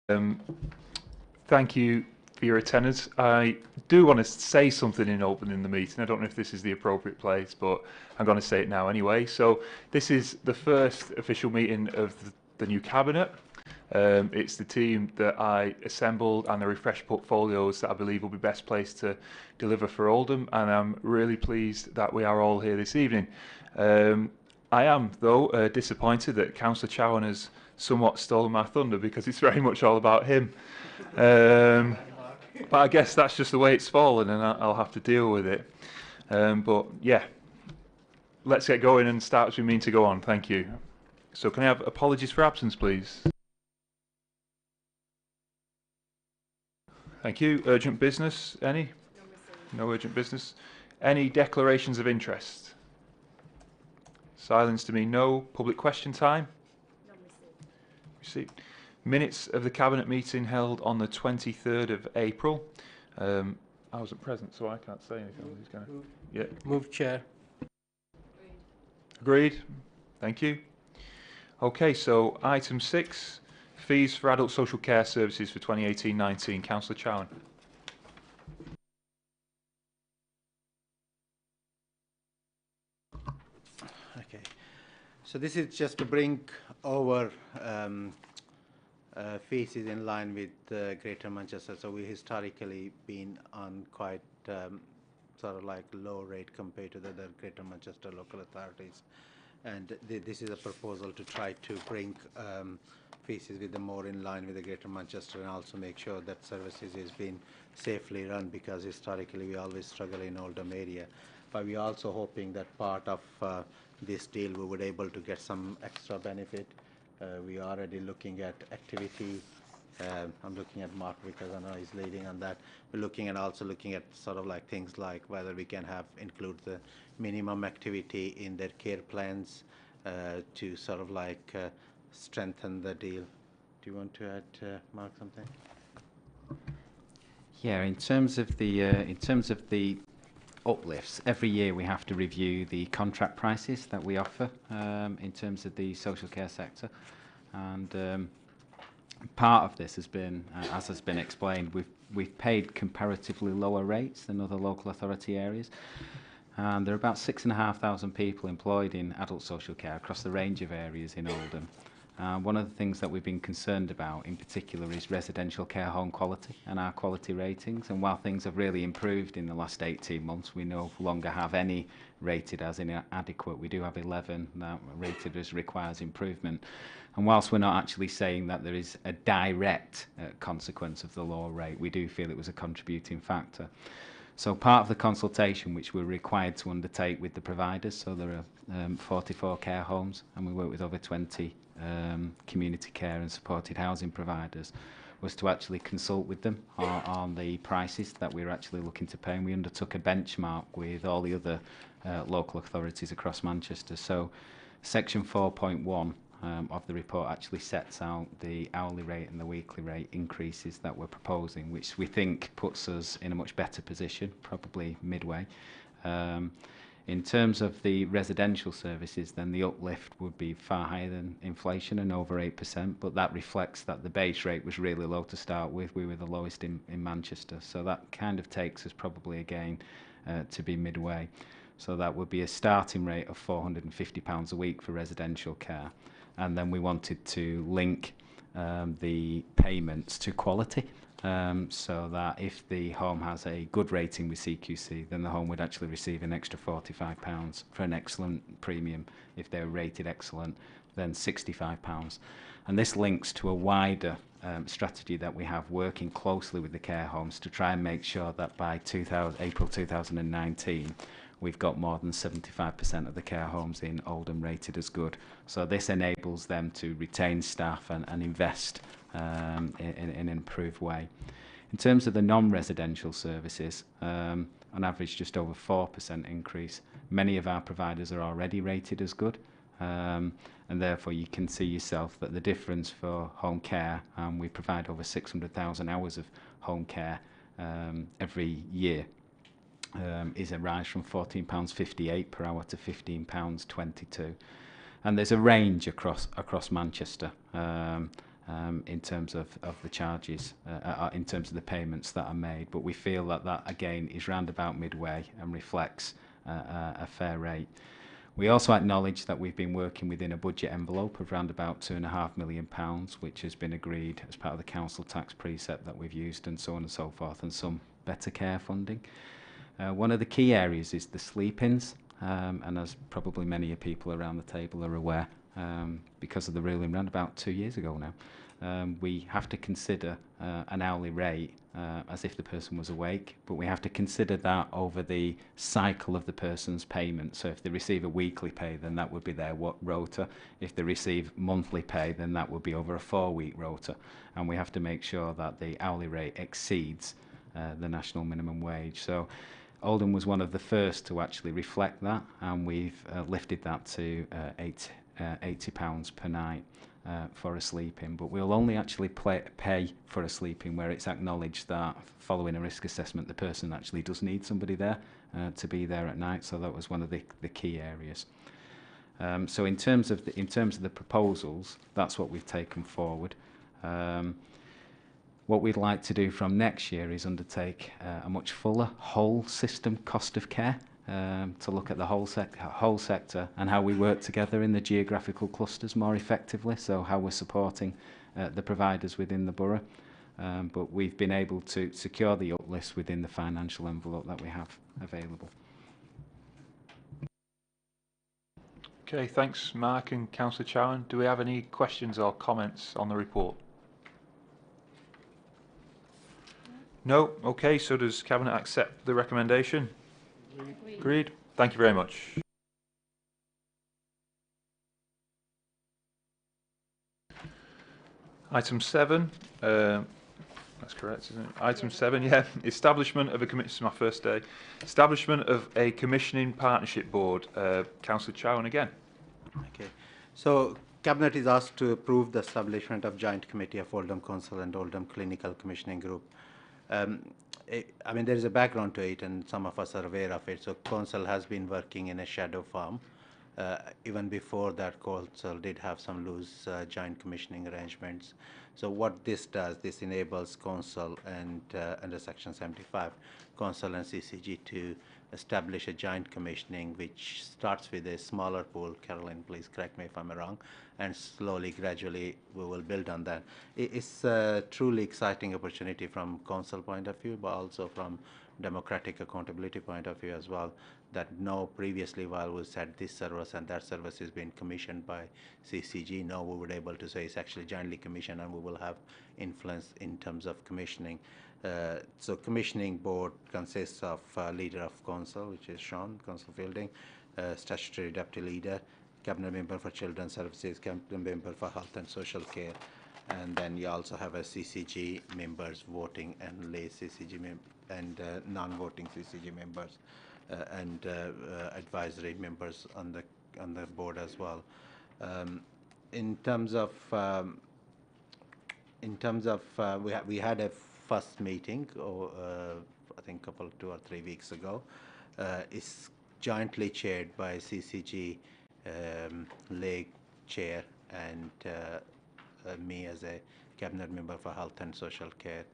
Um, Thank you for your attendance. I do want to say something in opening the meeting. I don't know if this is the appropriate place, but I'm going to say it now anyway. So this is the first official meeting of the new cabinet. It's the team that I assembled and the refreshed portfolios that I believe will be best placed to deliver for Oldham, and I'm really pleased that we are all here this evening. I am, though, disappointed that Councillor Chowan has somewhat stolen my thunder because it's very much all about him. But I guess that's just the way it's fallen, and I'll have to deal with it. But yeah, let's get going and start as we mean to go on. Thank you. So can I have apologies for absence, please? Thank you. Urgent business, any? No urgent business. Any declarations of interest? Silence to me, no. Public question time? None received. Minutes of the Cabinet meeting held on the 23rd of April. I wasn't present, so I can't say anything. Move, Chair. Agreed. Thank you. Okay, so item 6, fees for adult social care services for 2018-19. Councillor Chowan. Okay. So this is just to bring our fees in line with Greater Manchester. So we historically been on quite sort of like low rate compared to the other Greater Manchester local authorities. And this is a proposal to try to bring fees with the more in line with the Greater Manchester, and also make sure that services is being safely run, because historically we always struggle in Oldham area. But we're also hoping that part of this deal we would able to get some extra benefit. We are already looking at activity. I'm looking at Mark because I know he's leading on that. We're looking and also looking at sort of like things like whether we can include the minimum activity in their care plans to sort of like strengthen the deal. Do you want to add, Mark, something? Yeah, in terms of the uplifts, every year we have to review the contract prices that we offer in terms of the social care sector, and part of this has been, as has been explained, we've paid comparatively lower rates than other local authority areas. And there are about 6,500 people employed in adult social care across the range of areas in Oldham. One of the things that we've been concerned about in particular is residential care home quality and our quality ratings. And while things have really improved in the last 18 months, we no longer have any rated as inadequate. We do have 11 that rated as requires improvement. And whilst we're not actually saying that there is a direct consequence of the lower rate, we do feel it was a contributing factor. So part of the consultation which we're required to undertake with the providers, so there are 44 care homes, and we work with over 20 community care and supported housing providers, was to actually consult with them on the prices that we were actually looking to pay, and we undertook a benchmark with all the other local authorities across Manchester. So section 4.1 of the report actually sets out the hourly rate and the weekly rate increases that we're proposing, which we think puts us in a much better position, probably midway. In terms of the residential services, then the uplift would be far higher than inflation and over 8%, but that reflects that the base rate was really low to start with. We were the lowest in Manchester, so that kind of takes us probably again to be midway. So that would be a starting rate of £450 a week for residential care. And then we wanted to link the payments to quality, so that if the home has a good rating with CQC, then the home would actually receive an extra £45 for an excellent premium. If they're rated excellent, then £65. And this links to a wider strategy that we have, working closely with the care homes to try and make sure that by April 2019, we've got more than 75% of the care homes in Oldham rated as good. So this enables them to retain staff and invest in an improved way. In terms of the non-residential services, on average just over 4% increase. Many of our providers are already rated as good, and therefore you can see yourself that the difference for home care, we provide over 600,000 hours of home care every year, is a rise from £14.58 per hour to £15.22. And there's a range across Manchester. in terms of the charges, in terms of the payments that are made. But we feel that that, again, is round about midway and reflects a fair rate. We also acknowledge that we've been working within a budget envelope of around about £2.5 million, which has been agreed as part of the council tax precept that we've used, and so on and so forth, and some better care funding. One of the key areas is the sleep-ins, and as probably many people around the table are aware, because of the ruling around about 2 years ago now, we have to consider an hourly rate as if the person was awake, but we have to consider that over the cycle of the person's payment. So if they receive a weekly pay, then that would be their rota. If they receive monthly pay, then that would be over a 4-week rota. And we have to make sure that the hourly rate exceeds the national minimum wage. So Oldham was one of the first to actually reflect that, and we've lifted that to £80 per night for a sleep-in. But we'll only actually pay for a sleep-in where it's acknowledged that, following a risk assessment, the person actually does need somebody there to be there at night. So that was one of the key areas. So in terms of the proposals, that's what we've taken forward. What we'd like to do from next year is undertake a much fuller whole system cost of care, to look at the whole sector and how we work together in the geographical clusters more effectively, so how we're supporting the providers within the borough. But we've been able to secure the uplifts within the financial envelope that we have available. Okay, thanks Mark and Councillor Chowan. Do we have any questions or comments on the report? No? Okay, so does Cabinet accept the recommendation? Agreed. Thank you very much. Item 7, that's correct, isn't it? Item 7, yeah. Establishment of a this is my first day. Establishment of a commissioning partnership board. Councillor Chowan again. Okay. So Cabinet is asked to approve the establishment of joint committee of Oldham Council and Oldham Clinical Commissioning Group. I mean, there is a background to it, and some of us are aware of it. So council has been working in a shadow form. Even before that, council did have some loose joint commissioning arrangements. So what this does, this enables council and under Section 75, council and CCG to establish a joint commissioning which starts with a smaller pool. Caroline, please correct me if I'm wrong, and slowly, gradually, we will build on that. It's a truly exciting opportunity from council point of view, but also from democratic accountability point of view as well, that now previously, while we said this service and that service is being commissioned by CCG, now we were able to say it's actually jointly commissioned, and we will have influence in terms of commissioning. So commissioning board consists of leader of council, which is Sean, Council Fielding, statutory deputy leader, cabinet member for children's services, cabinet member for health and social care, and then you also have a CCG members voting and lay CCG and non-voting CCG members, and advisory members on the board as well. In terms of we had a first meeting, I think 2 or 3 weeks ago. It's jointly chaired by CCG lay chair and me as a cabinet member for health and social care.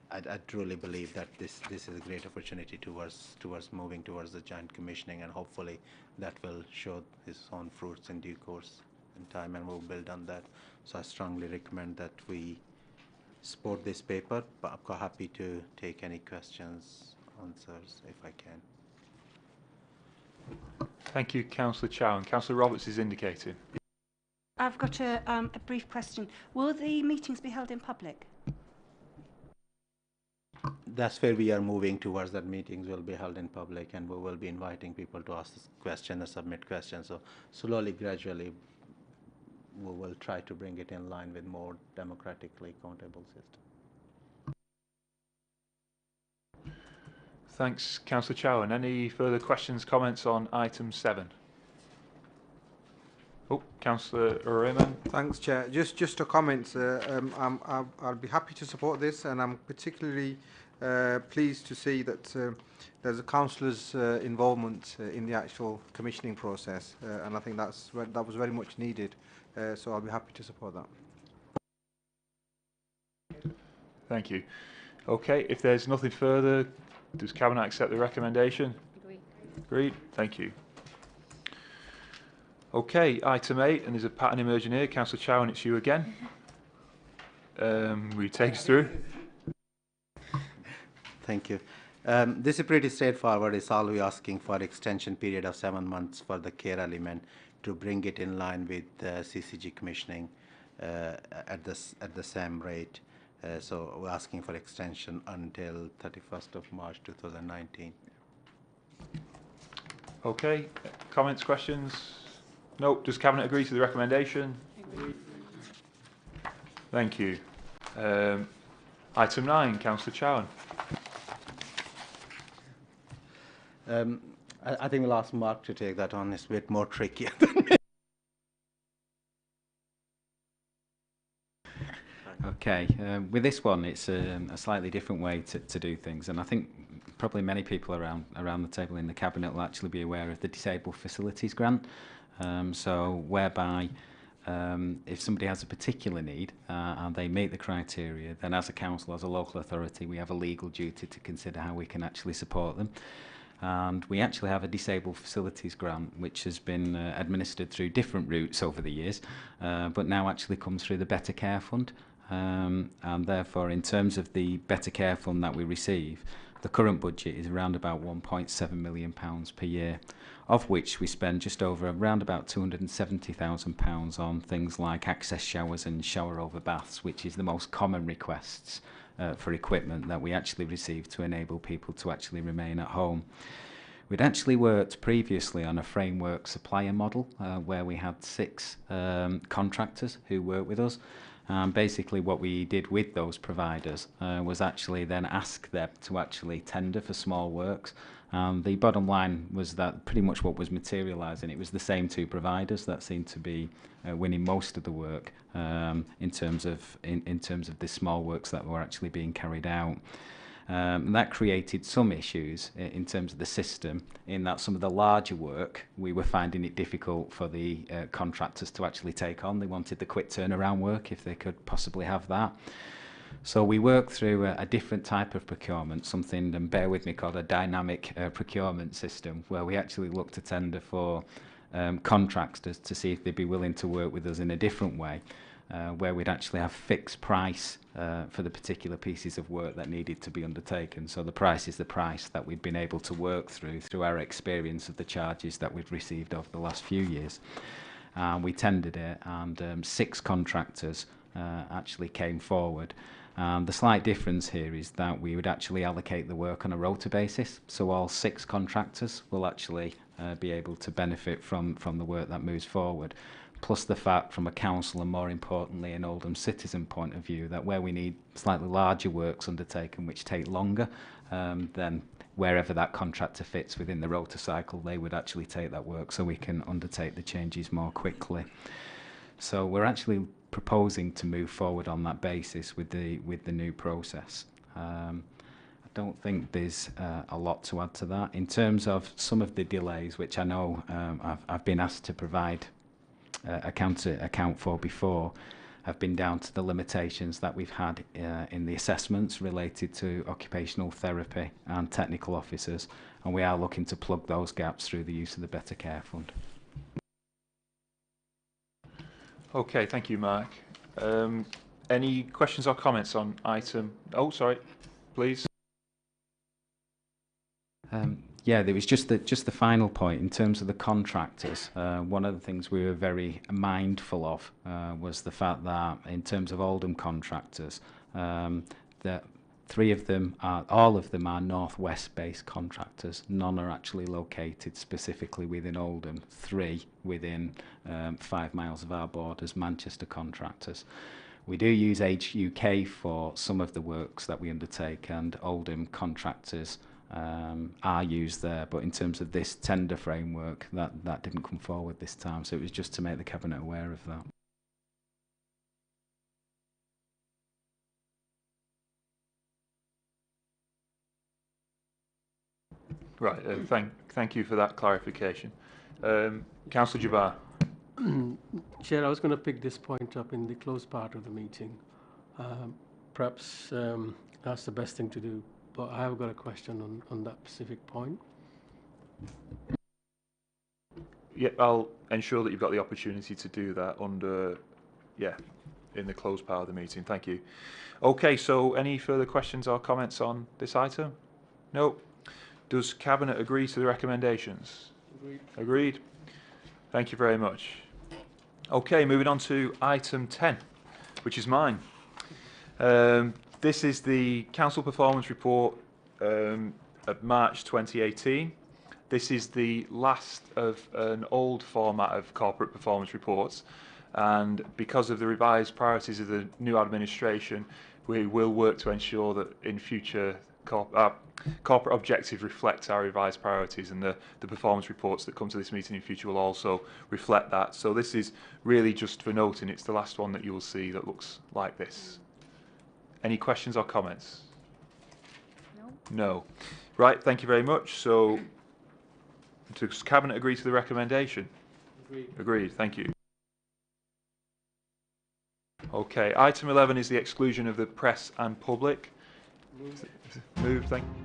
I truly believe that this is a great opportunity towards moving towards the joint commissioning, and hopefully that will show its own fruits in due course in time, and we'll build on that. So I strongly recommend that we support this paper, but I'm quite happy to take any questions, answers if I can. Thank you, Councillor Chowan. Councillor Roberts is indicating. I've got a brief question. Will the meetings be held in public? That's where we are moving towards, that meetings will be held in public, and we will be inviting people to ask questions or submit questions. So slowly, gradually, we will try to bring it in line with more democratically accountable system. Thanks, Councillor Chowan. Any further questions, comments on item 7? Oh, Councillor Raymond. Thanks, Chair. Just a comment. I'll be happy to support this, and I'm particularly pleased to see that there's a councillor's involvement in the actual commissioning process, and I think that was very much needed. So I'll be happy to support that. Thank you. Okay, if there's nothing further, does Cabinet accept the recommendation? Agreed. Thank you. Okay, item 8, and there's a pattern emerging here. Councillor Chowan, it's you again. Will you take us through? Thank you. This is pretty straightforward. It's all we're asking for extension period of 7 months for the care element to bring it in line with CCG commissioning at the same rate. So we're asking for extension until 31st of March 2019. Okay, comments, questions? No. Does Cabinet agree to the recommendation? Agreed. Thank you. Item 9, Councillor Chowan. I think we'll ask Mark to take that on. It's a bit more tricky. Okay, with this one, it's a slightly different way to do things, and I think probably many people around the table in the Cabinet will actually be aware of the Disabled Facilities Grant. So whereby if somebody has a particular need and they meet the criteria, then as a council, as a local authority, we have a legal duty to consider how we can actually support them. And we actually have a Disabled Facilities Grant which has been administered through different routes over the years, but now actually comes through the Better Care Fund. And therefore, in terms of the Better Care Fund that we receive, the current budget is around about £1.7 million per year, of which we spend just over around about £270,000 on things like access showers and shower over baths, which is the most common requests for equipment that we actually receive to enable people to actually remain at home. We'd actually worked previously on a framework supplier model where we had 6 contractors who worked with us. Basically what we did with those providers was actually then ask them to actually tender for small works. The bottom line was that pretty much what was materialising, it was the same 2 providers that seemed to be winning most of the work in terms of the small works that were actually being carried out. And that created some issues in terms of the system, in that some of the larger work we were finding it difficult for the contractors to actually take on. They wanted the quick turnaround work if they could possibly have that. So we worked through a different type of procurement, something, and bear with me, called a dynamic procurement system, where we actually looked to tender for contractors to see if they'd be willing to work with us in a different way, where we'd actually have fixed price for the particular pieces of work that needed to be undertaken. So the price is the price that we'd been able to work through our experience of the charges that we've received over the last few years. We tendered it, and 6 contractors actually came forward. The slight difference here is that we would actually allocate the work on a rota basis, so all 6 contractors will actually be able to benefit from the work that moves forward. Plus the fact, from a council and more importantly an Oldham citizen point of view, that where we need slightly larger works undertaken which take longer, then wherever that contractor fits within the rota cycle, they would actually take that work, so we can undertake the changes more quickly. So we're actually proposing to move forward on that basis with the new process. I don't think there's a lot to add to that. In terms of some of the delays, which I know I've been asked to provide account for before, have been down to the limitations that we've had in the assessments related to occupational therapy and technical officers, and we are looking to plug those gaps through the use of the Better Care Fund. Okay, thank you, Mark. Any questions or comments on item? Oh, sorry, please. Yeah, there was just the final point in terms of the contractors. One of the things we were very mindful of was the fact that in terms of Oldham contractors, that all of them are northwest-based contractors. None are actually located specifically within Oldham. 3 within 5 miles of our borders, Manchester contractors. We do use Age UK for some of the works that we undertake, and Oldham contractors are used there, but in terms of this tender framework, that didn't come forward this time, so it was just to make the Cabinet aware of that. Right, thank you for that clarification. Councillor Jabbar. Chair, I was going to pick this point up in the closed part of the meeting. perhaps that's the best thing to do. But I have got a question on that specific point. Yeah, I'll ensure that you've got the opportunity to do that under, in the closed part of the meeting. Thank you. Okay, so any further questions or comments on this item? No. Does Cabinet agree to the recommendations? Agreed. Agreed. Thank you very much. Okay, moving on to item 10, which is mine. This is the Council Performance Report of March 2018. This is the last of an old format of corporate performance reports, and because of the revised priorities of the new administration, we will work to ensure that in future corporate objectives reflect our revised priorities, and the performance reports that come to this meeting in future will also reflect that. So this is really just for noting, it's the last one that you will see that looks like this. Any questions or comments? No. Right, thank you very much. So does Cabinet agree to the recommendation? Agreed. Agreed, thank you. Okay, item 11 is the exclusion of the press and public. Move. Moved, thank you.